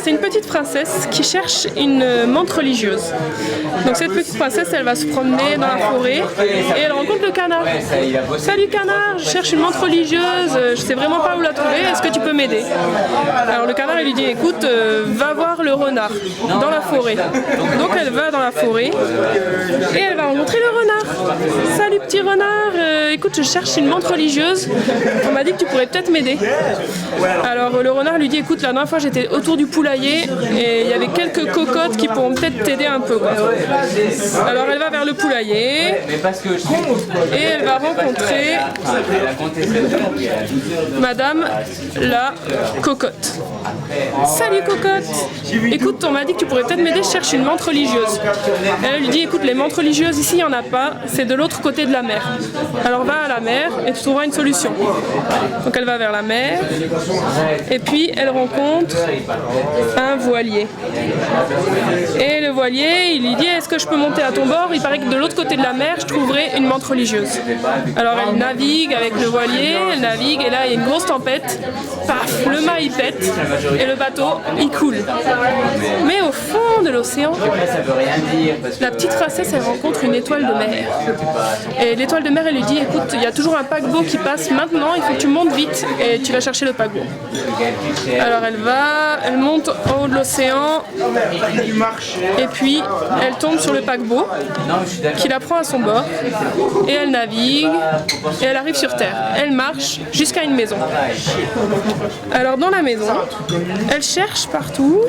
c'est une petite princesse qui cherche une menthe religieuse. Donc cette petite princesse, elle va se promener dans la forêt et elle rencontre le canard. Salut canard, je cherche une menthe religieuse, je sais vraiment pas où la trouver, est-ce que tu peux m'aider? Alors le canard il lui dit écoute, va voir le renard dans la forêt. Donc elle va dans la forêt et elle va rencontrer le renard. Salut petit renard, écoute je cherche une menthe religieuse, on m'a dit que tu pourrais peut-être m'aider. Alors le renard lui dit écoute la dernière fois j'étais autour du poulailler et il y avait quelques cocottes qui pourront peut-être t'aider un peu. Alors elle va vers le poulailler et elle va rencontrer Madame la cocotte. Salut cocotte, écoute on m'a dit que tu pourrais peut-être m'aider, je cherche une menthe religieuse. Elle lui dit écoute les menthes religieuses ici il n'y en a pas, c'est de l'autre côté de la mer. Alors va à la mer et tu trouveras une solution. Donc elle va vers la mer et puis elle rencontre un voilier. Et le voilier il lui dit est-ce que je peux monter à ton bord, il paraît que de l'autre côté de la mer je trouverai une menthe religieuse. Alors elle navigue avec le voilier, elle navigue et là il y a une grosse tempête, paf, le mât il pète et le bateau il coule. Mais au fond de l'océan, la petite princesse elle rencontre une étoile de mer. Et l'étoile de mer elle lui dit écoute il y a toujours un paquebot qui passe maintenant, il faut que tu montes vite et tu vas chercher le paquebot. Alors elle monte en haut de l'océan et puis elle tombe sur le paquebot qui la prend à son bord et elle navigue et elle arrive sur terre. Elle marche jusqu'à une maison. Alors dans la maison, elle cherche partout.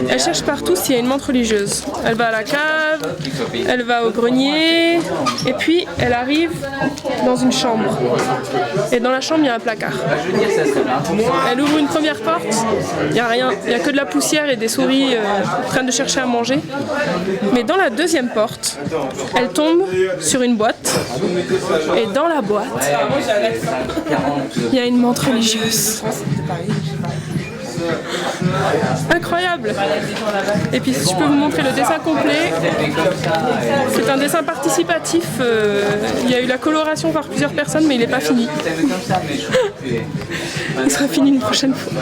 Elle cherche partout s'il y a une menthe religieuse. Elle va à la cave, elle va au grenier, et puis elle arrive dans une chambre. Et dans la chambre, il y a un placard. Elle ouvre une première porte, il n'y a rien, il n'y a que de la poussière et des souris en train de chercher à manger. Mais dans la deuxième porte, elle tombe sur une boîte, et dans la boîte, il y a une menthe religieuse. Incroyable! Et puis si je peux vous montrer le dessin complet, c'est un dessin participatif, il y a eu la coloration par plusieurs personnes mais il n'est pas fini. Il sera fini une prochaine fois.